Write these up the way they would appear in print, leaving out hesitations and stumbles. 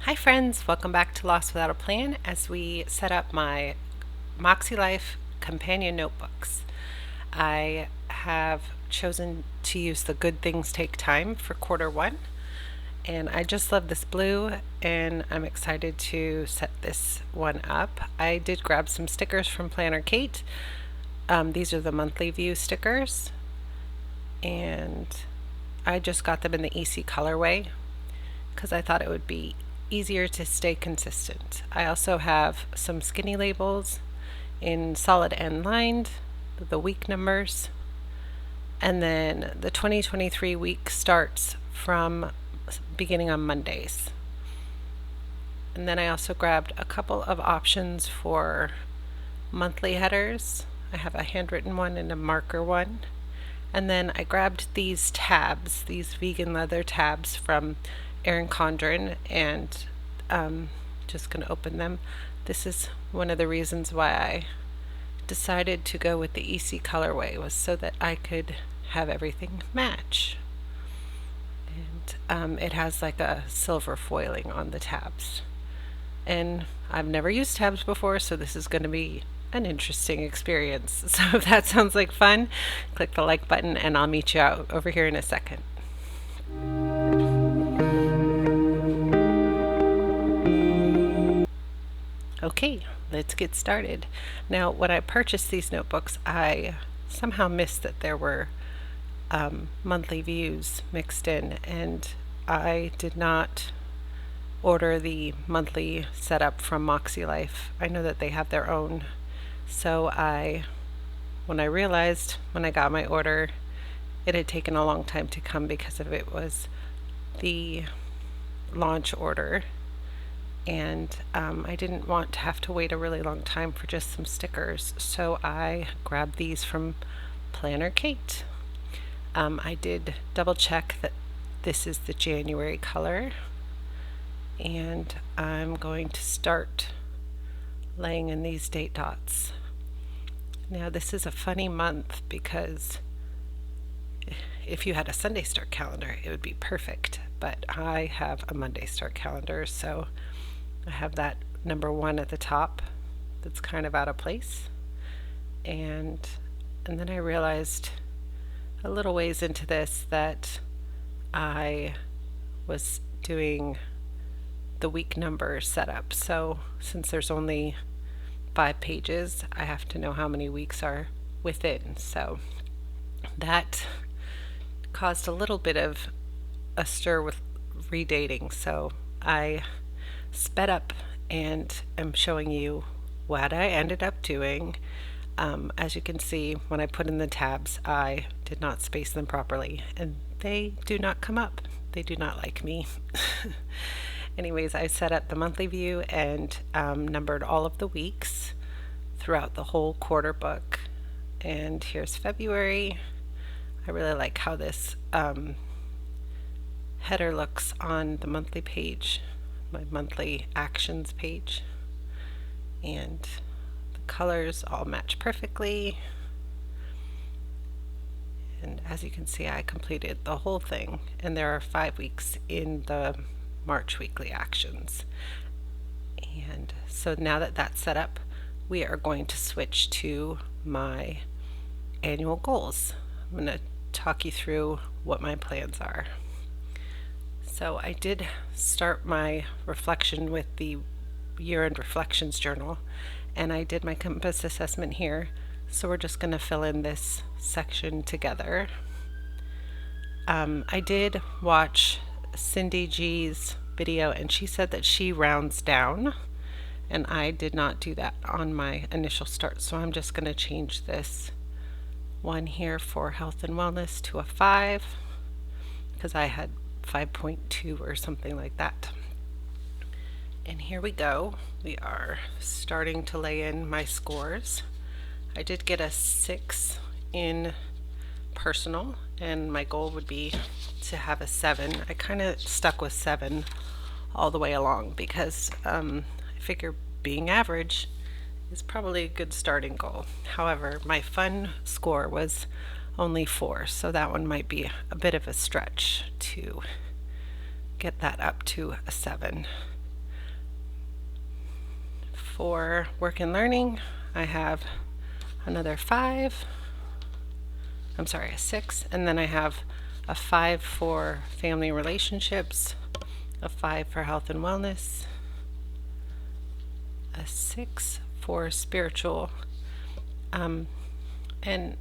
Hi friends, welcome back to Lost Without a Plan as we set up my Makselife companion notebooks. I have chosen to use the Good Things Take Time for quarter one, and I just love this blue and I'm excited to set this one up. I did grab some stickers from Planner Kate. These are the monthly view stickers, and I just got them in the EC colorway because I thought it would be easier to stay consistent. I also have some skinny labels in solid and lined, the week numbers, and then the 2023 week starts from beginning on Mondays. And then I also grabbed a couple of options for monthly headers. I have a handwritten one and a marker one. And then I grabbed these tabs, these vegan leather tabs from Erin Condren, and just going to open them. This is one of the reasons why I decided to go with the EC colorway, was so that I could have everything match. And it has like a silver foiling on the tabs. And I've never used tabs before, so this is going to be an interesting experience. So if that sounds like fun, click the like button and I'll meet you out over here in a second. Okay, let's get started. Now, when I purchased these notebooks, I somehow missed that there were monthly views mixed in, and I did not order the monthly setup from Makselife. I know that they have their own. So when I realized when I got my order, it had taken a long time to come because of it was the launch order. And I didn't want to have to wait a really long time for just some stickers. So I grabbed these from Planner Kate. I did double check that this is the January color. And I'm going to start laying in these date dots. Now this is a funny month because if you had a Sunday start calendar, it would be perfect, but I have a Monday start calendar, so I have that number 1 at the top that's kind of out of place. And then I realized a little ways into this that I was doing the week number setup. So since there's only 5 pages, I have to know how many weeks are within. So that caused a little bit of a stir with redating. So I sped up and am showing you what I ended up doing. As you can see, when I put in the tabs, I did not space them properly, and they do not come up. They do not like me. Anyways, I set up the monthly view and numbered all of the weeks throughout the whole quarter book. And here's February. I really like how this header looks on the monthly page, my monthly actions page. And the colors all match perfectly. And as you can see, I completed the whole thing. And there are 5 weeks in the March weekly actions. And so now that that's set up, we are going to switch to my annual goals. I'm going to talk you through what my plans are. So I did start my reflection with the year-end reflections journal, and I did my compass assessment here. So we're just going to fill in this section together. I did watch Cindy G's video, and she said that she rounds down, and I did not do that on my initial start, so I'm just going to change this one here for health and wellness to a 5 because I had 5.2 or something like that. And here we go. We are starting to lay in my scores. I did get a 6 in personal, and my goal would be to have a 7. I kind of stuck with 7 all the way along because I figure being average is probably a good starting goal. However, my fun score was only 4, so that one might be a bit of a stretch to get that up to a 7. For work and learning, I have another 5. I'm sorry, a 6, and then I have a 5 for family relationships, a 5 for health and wellness, a 6 for spiritual. And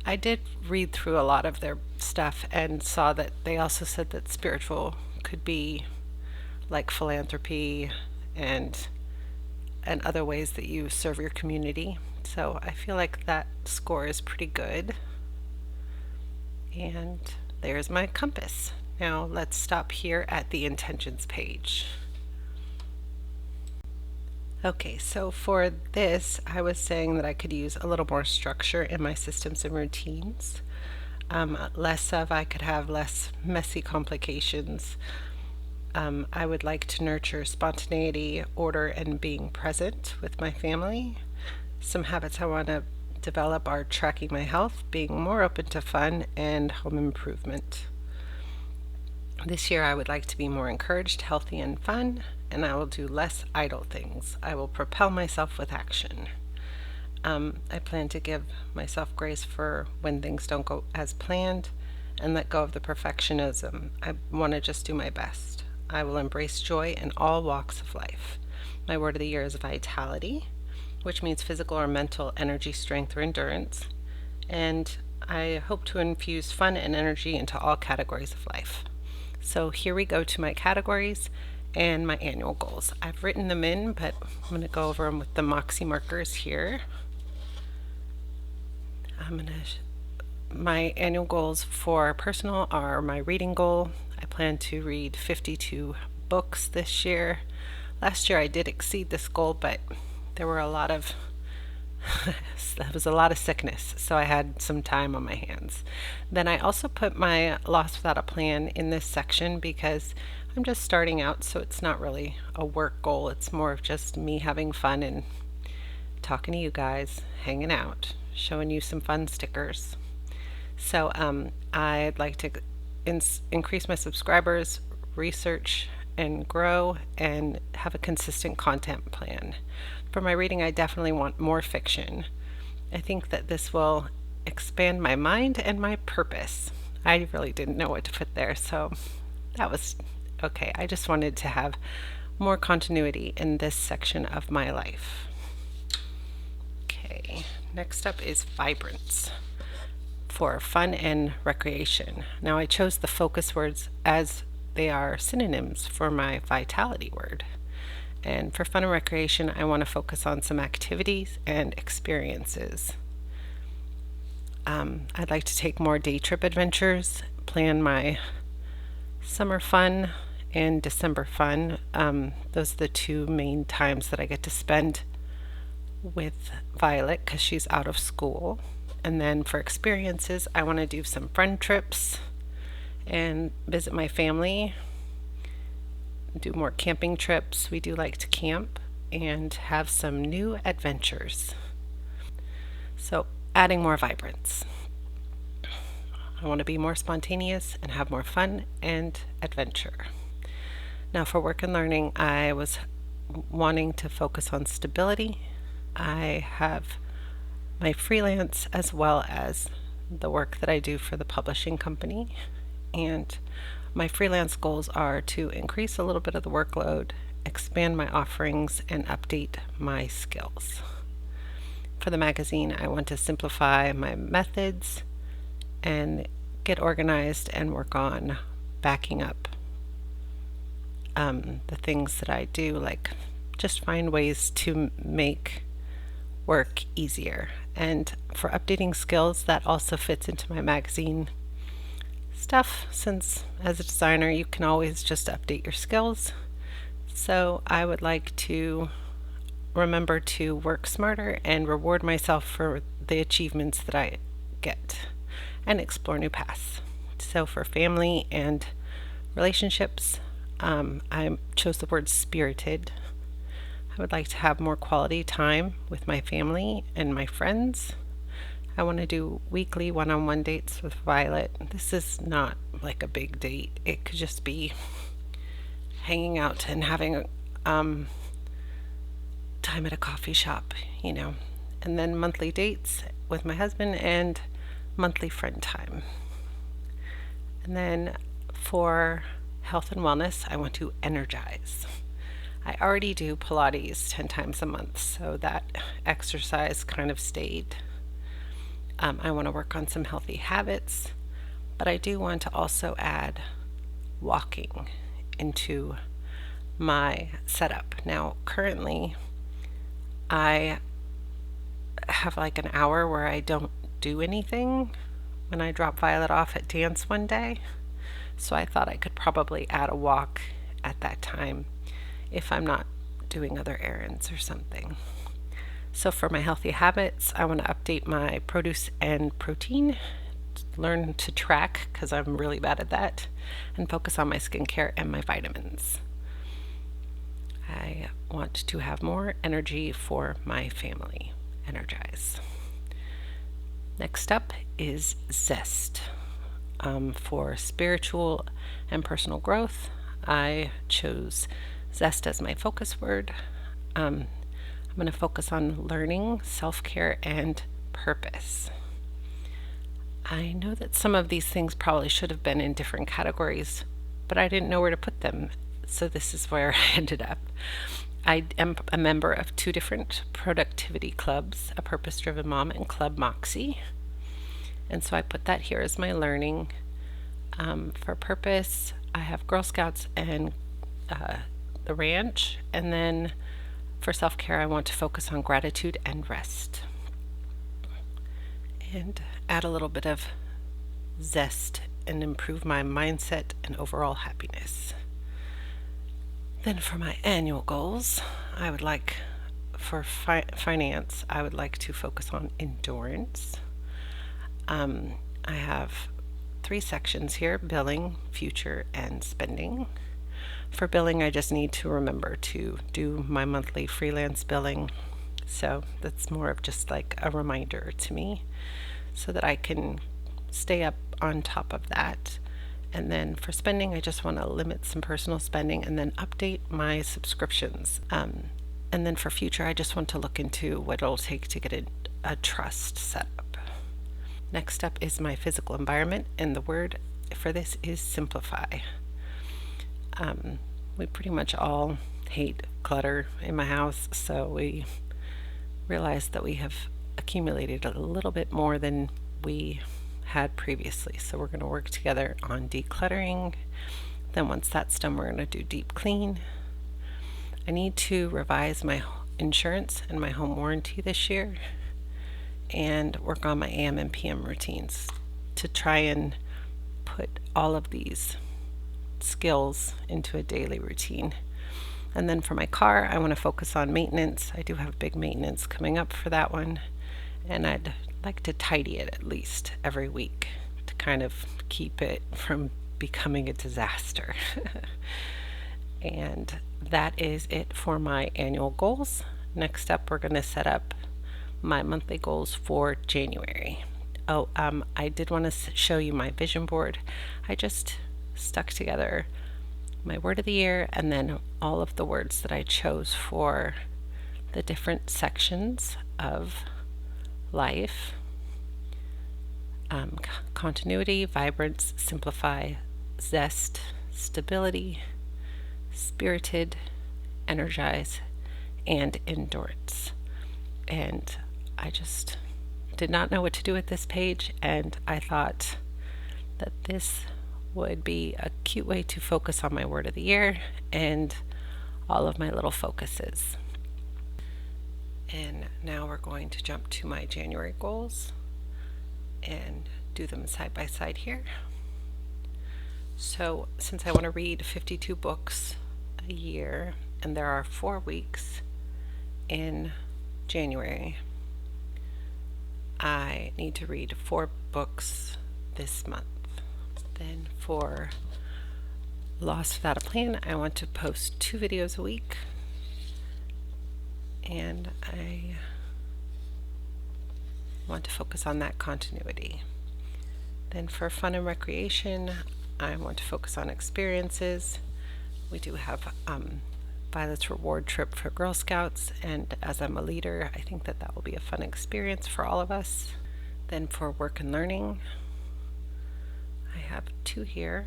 I did read through a lot of their stuff and saw that they also said that spiritual could be like philanthropy and other ways that you serve your community. So I feel like that score is pretty good. And there's my compass. Now let's stop here at the intentions page. Okay, so for this, I was saying that I could use a little more structure in my systems and routines. I could have less messy complications. I would like to nurture spontaneity, order, and being present with my family. Some habits I want to develop are tracking my health, being more open to fun, and home improvement. This year I would like to be more encouraged, healthy, and fun, and I will do less idle things. I will propel myself with action. I plan to give myself grace for when things don't go as planned and let go of the perfectionism. I want to just do my best. I will embrace joy in all walks of life. My word of the year is vitality, which means physical or mental energy, strength, or endurance. And I hope to infuse fun and energy into all categories of life. So here we go to my categories and my annual goals. I've written them in, but I'm going to go over them with the Makse Markers here. My annual goals for personal are my reading goal. I plan to read 52 books this year. Last year I did exceed this goal, but there was a lot of sickness, so I had some time on my hands. Then I also put my Lost Without a Plan in this section because I'm just starting out, so it's not really a work goal. It's more of just me having fun and talking to you guys, hanging out, showing you some fun stickers. So I'd like to increase my subscribers, research and grow, and have a consistent content plan. For my reading, I definitely want more fiction. I think that this will expand my mind and my purpose. I really didn't know what to put there, so that was okay. I just wanted to have more continuity in this section of my life. Okay, next up is vibrance for fun and recreation. Now I chose the focus words as they are synonyms for my vitality word. And for fun and recreation, I want to focus on some activities and experiences. I'd like to take more day trip adventures, plan my summer fun and December fun. Those are the 2 main times that I get to spend with Violet because she's out of school. And then for experiences, I want to do some friend trips and visit my family, do more camping trips. We do like to camp and have some new adventures. So adding more vibrance. I want to be more spontaneous and have more fun and adventure. Now for work and learning, I was wanting to focus on stability. I have my freelance as well as the work that I do for the publishing company. And my freelance goals are to increase a little bit of the workload, expand my offerings, and update my skills. For the magazine, I want to simplify my methods and get organized and work on backing up the things that I do, like just find ways to make work easier. And for updating skills, that also fits into my magazine stuff, since as a designer you can always just update your skills. So I would like to remember to work smarter and reward myself for the achievements that I get and explore new paths. So for family and relationships, I chose the word spirited. I would like to have more quality time with my family and my friends. I want to do weekly one-on-one dates with Violet. This is not like a big date. It could just be hanging out and having time at a coffee shop, and then monthly dates with my husband and monthly friend time. And then for health and wellness, I want to energize. I already do Pilates 10 times a month, so that exercise kind of stayed. I want to work on some healthy habits, but I do want to also add walking into my setup. Now, currently, I have like an hour where I don't do anything when I drop Violet off at dance one day. So I thought I could probably add a walk at that time if I'm not doing other errands or something. So for my healthy habits, I want to update my produce and protein, learn to track because I'm really bad at that, and focus on my skincare and my vitamins. I want to have more energy for my family. Energize. Next up is zest. For spiritual and personal growth, I chose zest as my focus word. I'm going to focus on learning, self-care, and purpose. I know that some of these things probably should have been in different categories, but I didn't know where to put them, so this is where I ended up. I am a member of 2 different productivity clubs, a Purpose-Driven Mom and Club Makse. And so I put that here as my learning. For purpose, I have Girl Scouts and the ranch. And then for self-care, I want to focus on gratitude and rest. And add a little bit of zest and improve my mindset and overall happiness. Then for my annual goals, I would like, for finance, I would like to focus on endurance. I have 3 sections here: billing, future, and spending. For billing, I just need to remember to do my monthly freelance billing. So that's more of just like a reminder to me so that I can stay up on top of that. And then for spending, I just want to limit some personal spending and then update my subscriptions. And then for future, I just want to look into what it'll take to get a trust set up. Next up is my physical environment, and the word for this is simplify. We pretty much all hate clutter in my house, so we realized that we have accumulated a little bit more than we had previously. So we're going to work together on decluttering. Then once that's done, we're going to do deep clean. I need to revise my insurance and my home warranty this year and work on my AM and PM routines to try and put all of these skills into a daily routine. And then for my car, I want to focus on maintenance. I do have big maintenance coming up for that one, and I'd like to tidy it at least every week to kind of keep it from becoming a disaster. And that is it for my annual goals. Next up, we're going to set up my monthly goals for January. I did want to show you my vision board. I just stuck together my word of the year and then all of the words that I chose for the different sections of life: continuity, vibrance, simplify, zest, stability, spirited, energize, and endurance. And I just did not know what to do with this page, and I thought that this would be a cute way to focus on my word of the year and all of my little focuses. And now we're going to jump to my January goals and do them side by side here. So since I want to read 52 books a year, and there are 4 weeks in January, I need to read 4 books this month. Then for Lost Without a Plan, I want to post 2 videos a week, and I want to focus on that continuity. Then for fun and recreation, I want to focus on experiences. We do have Violet's reward trip for Girl Scouts, and as I'm a leader, I think that that will be a fun experience for all of us. Then for work and learning, I have 2 here.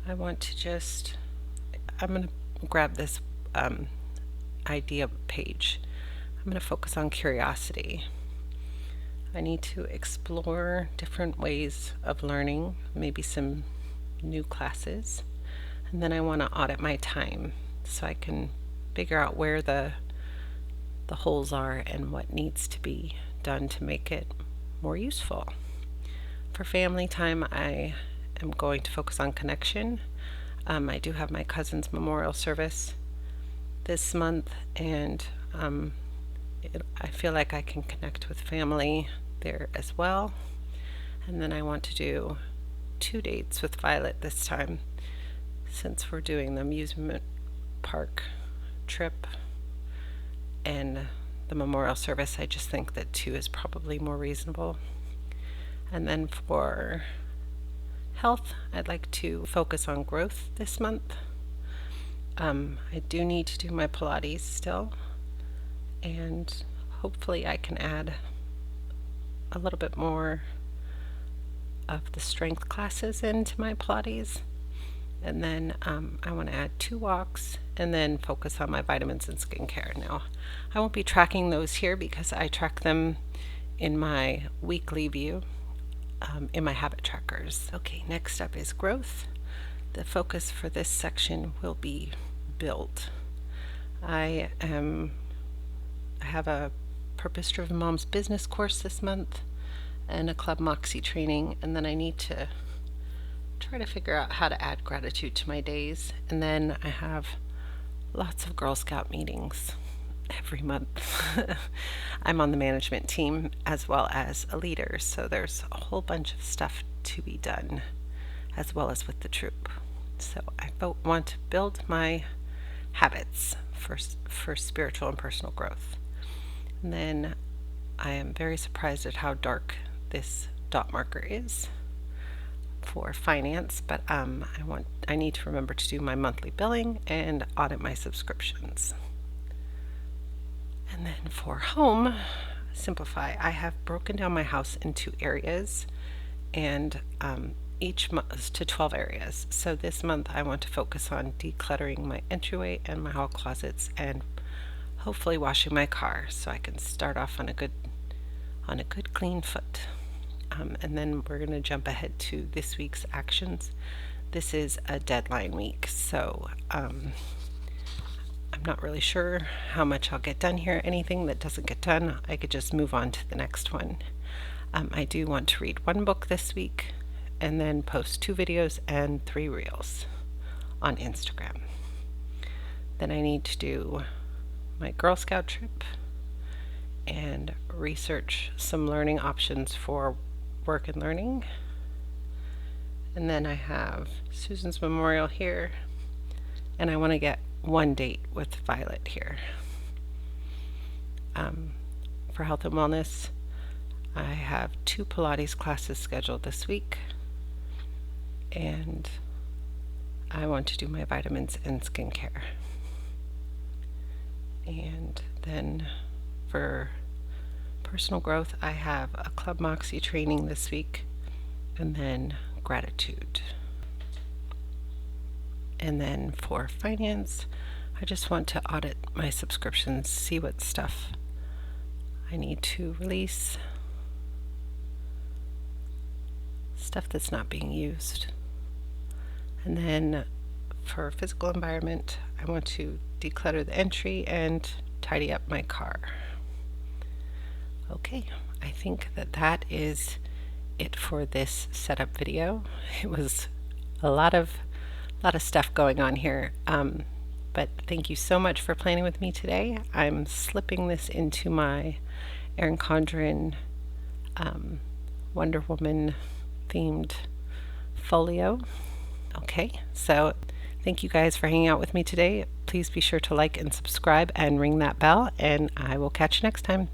I'm going to grab this idea page. I'm going to focus on curiosity. I need to explore different ways of learning, maybe some new classes, and then I want to audit my time so I can figure out where the holes are and what needs to be done to make it more useful. For family time, I am going to focus on connection. I do have my cousin's memorial service this month, and I feel like I can connect with family there as well. And then I want to do 2 dates with Violet this time, since we're doing the amusement park trip and the memorial service. I just think that 2 is probably more reasonable. And then for health, I'd like to focus on growth this month. I do need to do my Pilates still, and hopefully I can add a little bit more of the strength classes into my Pilates. And then I want to add 2 walks and then focus on my vitamins and skincare. Now, I won't be tracking those here because I track them in my weekly view in my habit trackers. Okay, next up is growth. The focus for this section will be build. I have a Purpose-Driven Mom's Business course this month and a Club Moxie training, and then I need to try to figure out how to add gratitude to my days. And then I have lots of Girl Scout meetings every month. I'm on the management team as well as a leader, so there's a whole bunch of stuff to be done as well as with the troop. So I want to build my habits for spiritual and personal growth. And then I am very surprised at how dark this dot marker is for finance, but I need to remember to do my monthly billing and audit my subscriptions. And then for home, simplify. I have broken down my house into areas, and each month to 12 areas. So this month I want to focus on decluttering my entryway and my hall closets, and hopefully washing my car so I can start off on a good clean foot. And then we're going to jump ahead to this week's actions. This is a deadline week, so I'm not really sure how much I'll get done here. Anything that doesn't get done, I could just move on to the next one. I do want to read 1 book this week and then post 2 videos and 3 reels on Instagram. Then I need to do my Girl Scout trip and research some learning options for work and learning. And then I have Susan's memorial here, and I want to get 1 date with Violet here. For health and wellness, I have 2 Pilates classes scheduled this week, and I want to do my vitamins and skincare. And then for personal growth, I have a Club Moxie training this week, and then gratitude. And then for finance, I just want to audit my subscriptions, see what stuff I need to release, stuff that's not being used. And then for physical environment, I want to declutter the entry and tidy up my car. Okay, I think that is it for this setup video. It was a lot of stuff going on here, but thank you so much for planning with me today. I'm slipping this into my Erin Condren Wonder Woman themed folio. Okay, so thank you guys for hanging out with me today. Please be sure to like and subscribe and ring that bell, and I will catch you next time.